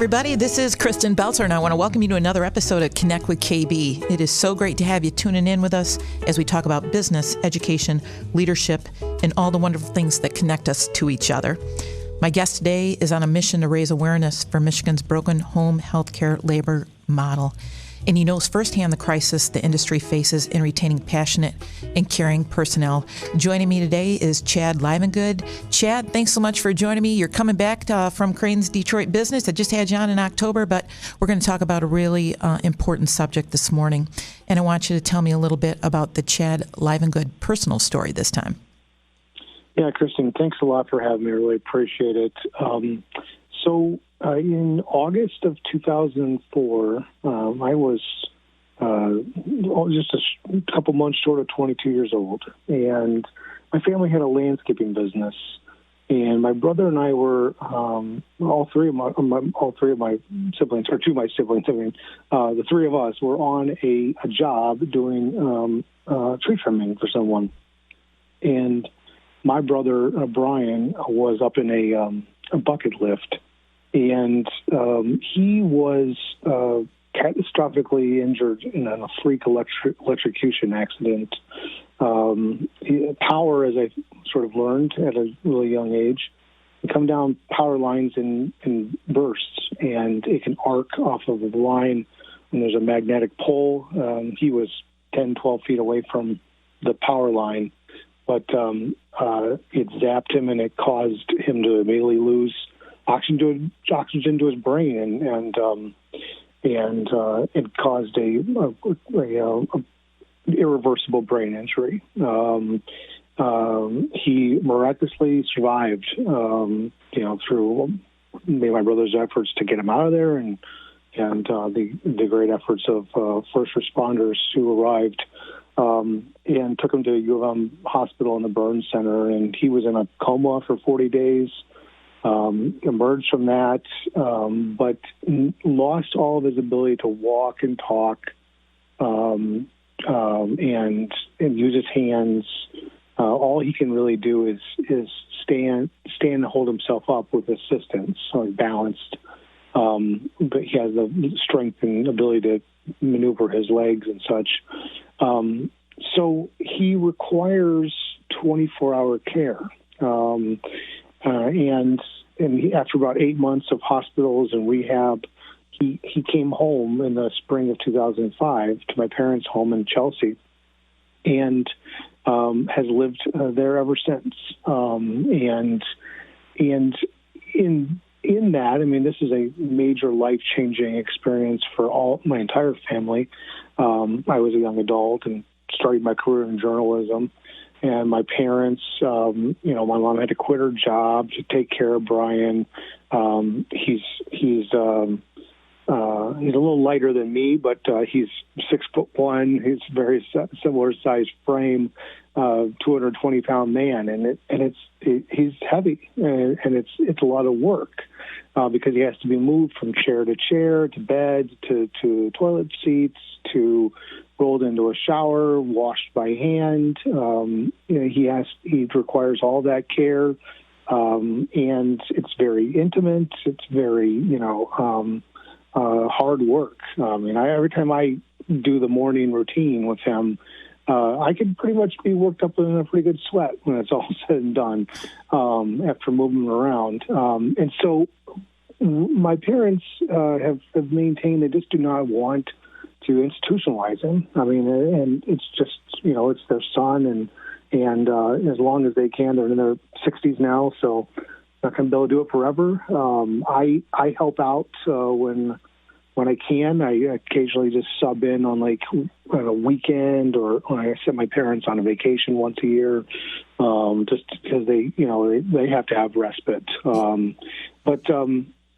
everybody. This is Kristin Beltzer, and I want to welcome you to another episode of Connect with KB. It is so great to have you tuning in with us as we talk about business, education, leadership, and all the wonderful things that connect us to each other. My guest today is on a mission to raise awareness for Michigan's broken home healthcare labor model, and he knows firsthand the crisis the industry faces in retaining passionate and caring personnel. Joining me today is Chad Livengood. Chad, thanks so much for joining me. You're coming back from Crain's Detroit business. I just had you on in October, but we're going to talk about a really important subject this morning, and I want you to tell me a little bit about the Chad Livengood personal story this time. Yeah, Kristin, thanks a lot for having me. I really appreciate it. In August of 2004, I was just a couple months short of 22 years old, and my family had a landscaping business. And my brother and I were all three of my siblings, or two of my siblings. The three of us were on a job doing tree trimming for someone, and my brother Brian was up in a bucket lift. And he was catastrophically injured in a freak electrocution accident. Power, as I sort of learned at a really young age, can come down power lines in bursts, and it can arc off of the line when there's a magnetic pole. He was 10, 12 feet away from the power line, but it zapped him, and it caused him to immediately lose oxygen to his brain, and it caused a irreversible brain injury. He miraculously survived, through my brother's efforts to get him out of there, and the great efforts of first responders who arrived and took him to U of M Hospital in the burn center, and he was in a coma for 40 days. Emerged from that, but lost all of his ability to walk and talk, and use his hands. All he can really do is stand and hold himself up with assistance, so he's balanced. But he has the strength and ability to maneuver his legs and such. So he requires 24-hour care. And after about 8 months of hospitals and rehab, he came home in the spring of 2005 to my parents' home in Chelsea, and has lived there ever since. And in that, I mean, this is a major life-changing experience for my entire family. I was a young adult and started my career in journalism. And my parents, my mom had to quit her job to take care of Brian. He's a little lighter than me, but he's 6'1". He's very similar size frame, 220-pound man, and he's heavy, and it's a lot of work because he has to be moved from chair to bed, to toilet seats, to rolled into a shower, washed by hand. He requires all that care, and it's very intimate. It's very, hard work. Every time I do the morning routine with him, I can pretty much be worked up in a pretty good sweat when it's all said and done after moving around. And so my parents have maintained they just do not want to institutionalize him. And it's just, it's their son, and as long as they can, they're in their 60s now, so not going to be able to do it forever. I help out when I can. I occasionally just sub in on on a weekend, or when I send my parents on a vacation once a year, just because they have to have respite. But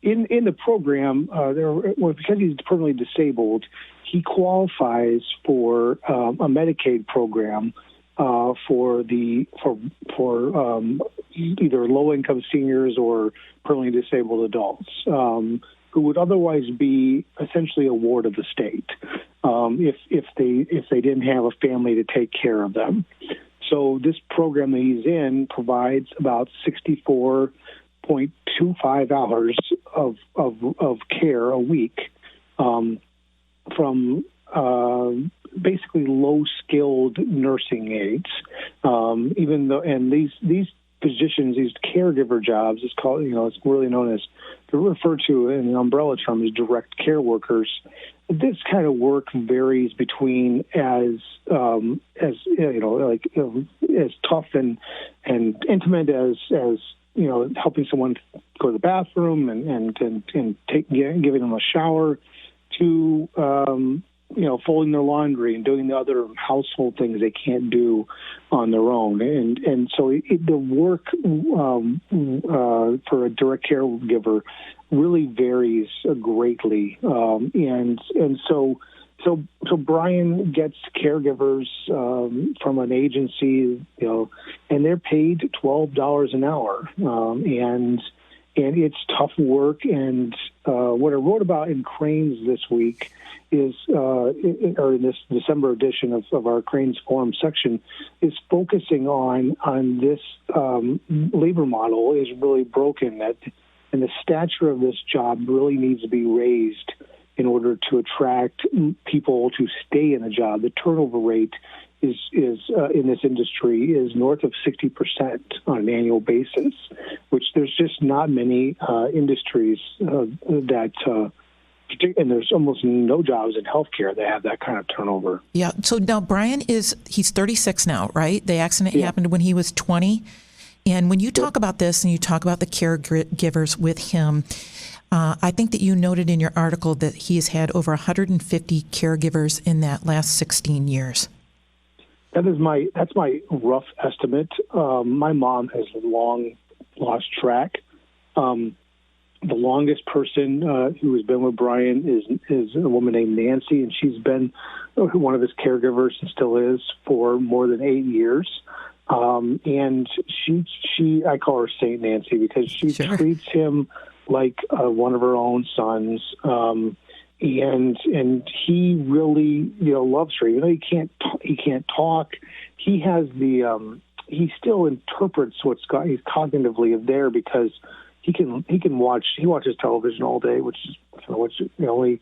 in the program, because he's permanently disabled, he qualifies for a Medicaid program for either low-income seniors or permanently disabled adults who would otherwise be essentially a ward of the state if they didn't have a family to take care of them. So this program that he's in provides about 64.25 hours of care a week from basically low-skilled nursing aides. Even though, and these positions, these caregiver jobs, it's called, it's really known as, they're referred to in the umbrella term as direct care workers. This kind of work varies between as tough and intimate as helping someone go to the bathroom and giving them a shower, to folding their laundry and doing the other household things they can't do on their own. And so the work for a direct caregiver really varies greatly. And so Brian gets caregivers from an agency, and they're paid $12 an hour. And it's tough work. And what I wrote about in Crain's this week is, or in this December edition of our Crain's Forum section, is focusing on this labor model is really broken, and the stature of this job really needs to be raised in order to attract people to stay in a job. The turnover rate is in this industry is north of 60% on an annual basis, which there's just not many industries that. And there's almost no jobs in healthcare that have that kind of turnover. Yeah. So now Brian he's 36 now, right? The accident happened when he was 20. And when you talk about this and you talk about the caregivers with him, I think that you noted in your article that he has had over 150 caregivers in that last 16 years. That's my rough estimate. My mom has long lost track. The longest person who has been with Brian is a woman named Nancy, and she's been one of his caregivers and still is for more than 8 years. And she I call her Saint Nancy because she treats him like one of her own sons. And he really loves her. He can't talk. He has he still interprets he's cognitively there because he watches television all day, which is the only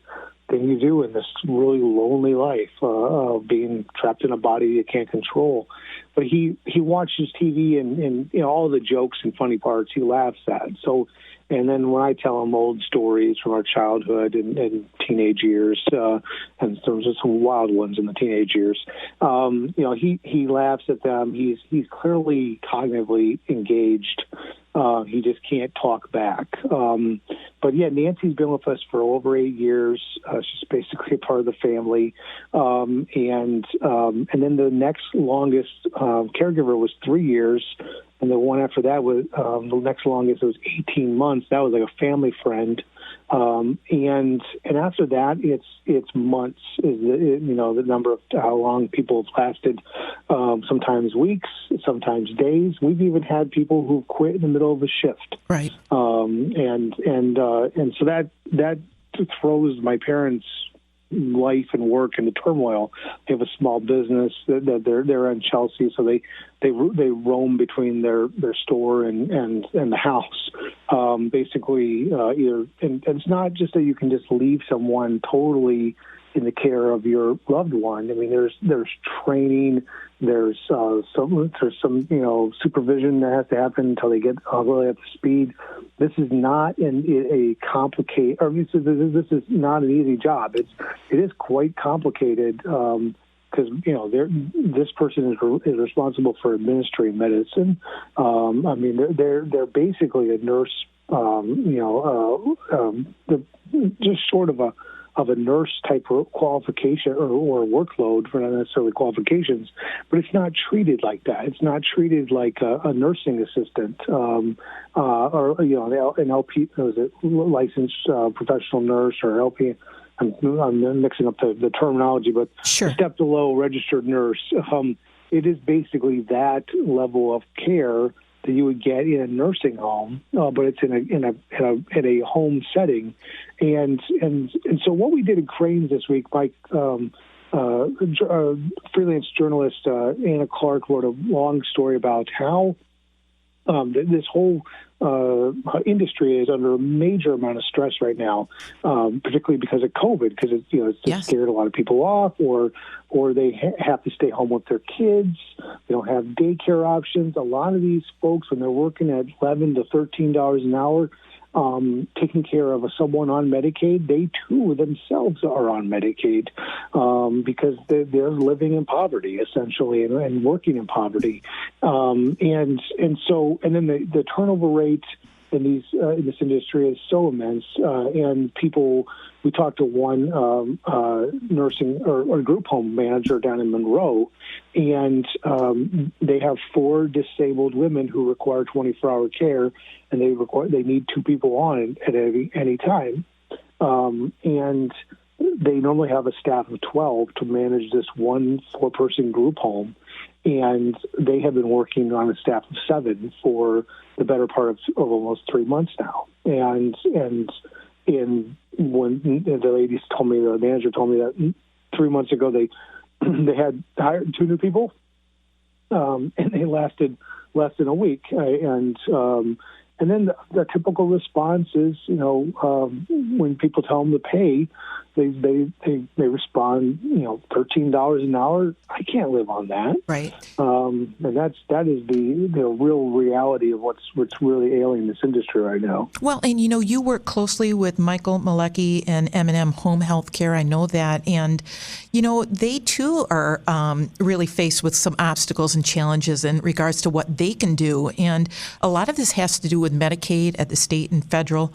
thing you do in this really lonely life of being trapped in a body you can't control. But he watches TV and all the jokes and funny parts he laughs at. So, and then when I tell him old stories from our childhood and teenage years, and there's just some wild ones in the teenage years, he laughs at them. He's clearly cognitively engaged. He just can't talk back. But yeah, Nancy's been with us for over 8 years. She's basically a part of the family. And then the next longest caregiver was 3 years. And the one after that was the next longest was 18 months. That was like a family friend. And after that, it's months is the number of how long people have lasted. Sometimes weeks, sometimes days. We've even had people who quit in the middle of a shift. Right. And so that throws my parents' life and work into turmoil. They have a small business that they're in Chelsea, so they roam between their store and the house. Basically, either and it's not just that you can just leave someone totally in the care of your loved one. I mean, there's training, there's some supervision that has to happen until they get really up to speed. This is not a complicated, or this is not an easy job. It is quite complicated because this person is responsible for administering medicine. I mean, they're basically a nurse. Just sort of a nurse type of qualification or workload for not necessarily qualifications, but it's not treated like that. It's not treated like a nursing assistant or an LP, licensed professional nurse or LP. I'm mixing up the terminology, but sure. A step below registered nurse. It is basically that level of care that you would get in a nursing home, but it's in a home setting, and so what we did in Crain this week, Mike, freelance journalist Anna Clark wrote a long story about how This whole industry is under a major amount of stress right now, particularly because of COVID, because it's just scared a lot of people off, or they have to stay home with their kids. They don't have daycare options. A lot of these folks, when they're working at $11 to $13 an hour, taking care of someone on Medicaid, they too themselves are on Medicaid because they're living in poverty essentially and working in poverty, and then the turnover rate in this industry is so immense, and people. We talked to one nursing or group home manager down in Monroe, and they have 4 disabled women who require 24-hour care, and they need 2 people on at any time, and they normally have a staff of 12 to manage this one 4-person group home, and they have been working on a staff of 7 for the better part of almost 3 months now, and when the manager told me that 3 months ago they had hired 2 new people, and they lasted less than a week, and then the typical response is, when people tell them to pay, they respond, $13 an hour. I can't live on that. Right. And that is the real reality of what's really ailing this industry right now. Well, and you work closely with Michael Malecki and M&M Home Health Care. I know that, and they too are really faced with some obstacles and challenges in regards to what they can do, and a lot of this has to do with Medicaid at the state and federal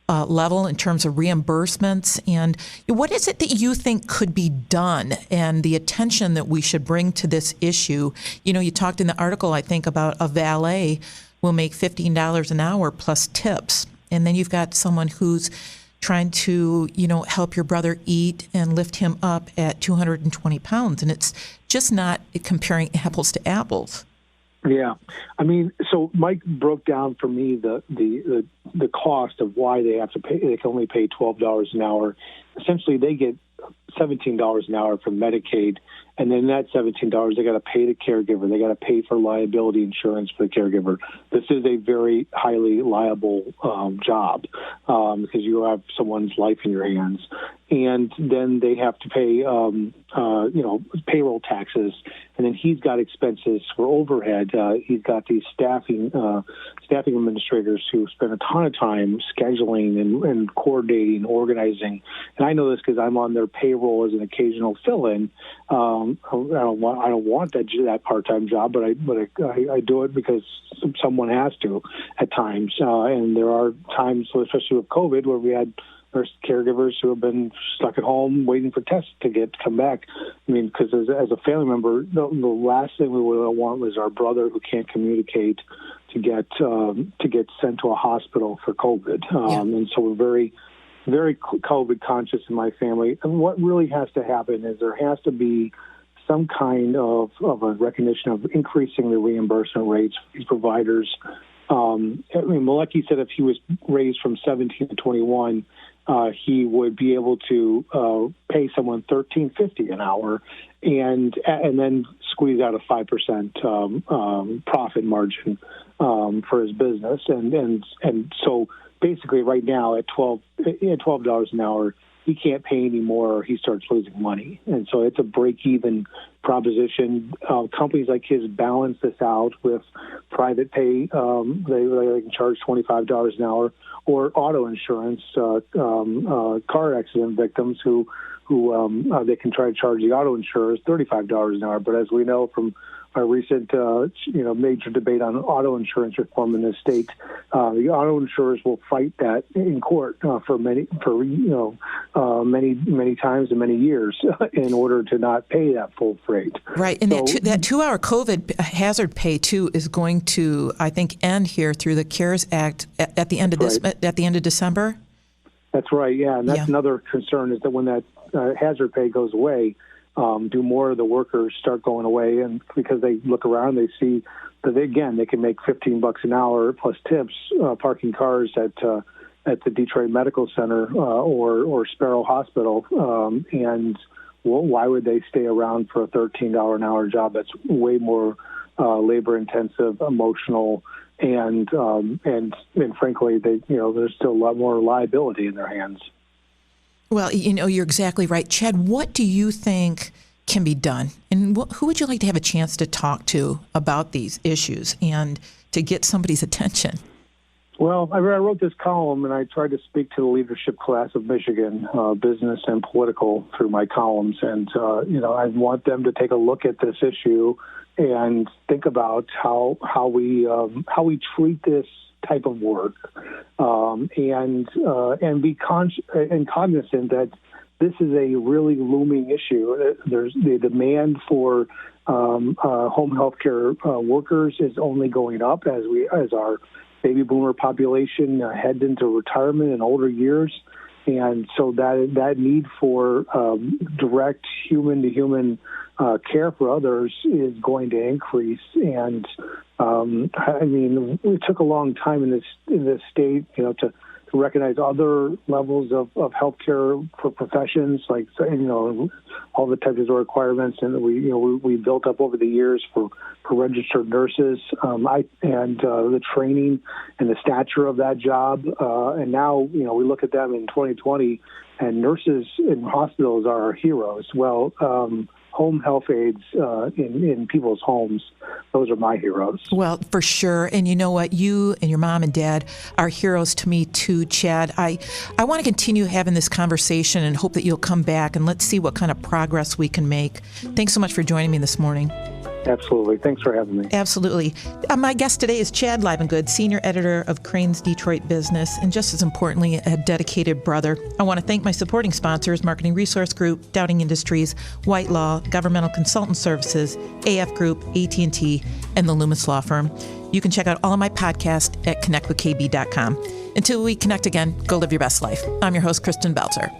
level in terms of reimbursements. And what is it that you think could be done, and the attention that we should bring to this issue? You talked in the article, I think, about a valet will make $15 an hour plus tips. And then you've got someone who's trying to, help your brother eat and lift him up at 220 pounds. And it's just not comparing apples to apples. Yeah, I mean, so Mike broke down for me the cost of why they have to pay. They can only pay $12 an hour. Essentially, they get $17 an hour from Medicaid, and then that $17 they got to pay the caregiver. They got to pay for liability insurance for the caregiver. This is a very highly liable job because you have someone's life in your hands, and then they have to pay payroll taxes, and then he's got expenses for overhead. He's got these staffing administrators who spend a ton of time scheduling and coordinating, organizing. And I know this because I'm on their payroll as an occasional fill-in. I don't want that part-time job, but I do it because someone has to at times. And there are times, especially with COVID, where we had nurse caregivers who have been stuck at home waiting for tests to come back. I mean, because as a family member, the last thing we would want was our brother who can't communicate to get sent to a hospital for COVID. And so we're very, very COVID conscious in my family. And what really has to happen is there has to be some kind of a recognition of increasing the reimbursement rates for these providers. Malecki said if he was raised from 17 to 21, he would be able to pay someone $13.50 an hour, and then squeeze out a 5% profit margin for his business. And so basically, right now at $12 an hour, he can't pay anymore, or he starts losing money. And so it's a break-even proposition. Companies like his balance this out with private pay. They can charge $25 an hour, or auto insurance. Car accident victims who they can try to charge the auto insurers $35 an hour. But as we know from a recent, major debate on auto insurance reform in this state, the auto insurers will fight that in court for many times and many years in order to not pay that full freight. Right, and that 2-hour COVID hazard pay too is going to, I think, end here through the CARES Act at the end of at the end of December. That's right. Yeah, and that's another concern is that when that hazard pay goes away, do more of the workers start going away, and because they look around, they see that they can make $15 an hour plus tips parking cars at the Detroit Medical Center or Sparrow Hospital, and why would they stay around for a $13 an hour job that's way more labor intensive, emotional, and frankly, there's still a lot more liability in their hands. Well, you're exactly right. Chad, what do you think can be done? And who would you like to have a chance to talk to about these issues and to get somebody's attention? Well, I wrote this column, and I tried to speak to the leadership class of Michigan, business and political, through my columns. And, I want them to take a look at this issue and think about how we treat this type of work, and be cognizant that this is a really looming issue. There's the demand for home health care workers is only going up as our baby boomer population heads into retirement in older years, and so that need for direct human-to-human care for others is going to increase. And it took a long time in this state, to recognize other levels of healthcare for professions, like all the types of requirements, and we built up over the years for registered nurses, the training and the stature of that job, and now we look at them in 2020, and nurses in hospitals are our heroes. Well, home health aides in people's homes, those are my heroes. Well, for sure. And you know what? You and your mom and dad are heroes to me too, Chad. I want to continue having this conversation and hope that you'll come back and let's see what kind of progress we can make. Thanks so much for joining me this morning. Absolutely. Thanks for having me. Absolutely. My guest today is Chad Livengood, senior editor of Crain's Detroit Business, and just as importantly, a dedicated brother. I want to thank my supporting sponsors, Marketing Resource Group, Dowding Industries, White Law, Governmental Consultant Services, AF Group, AT&T, and the Loomis Law Firm. You can check out all of my podcasts at connectwithkb.com. Until we connect again, go live your best life. I'm your host, Kristin Beltzer.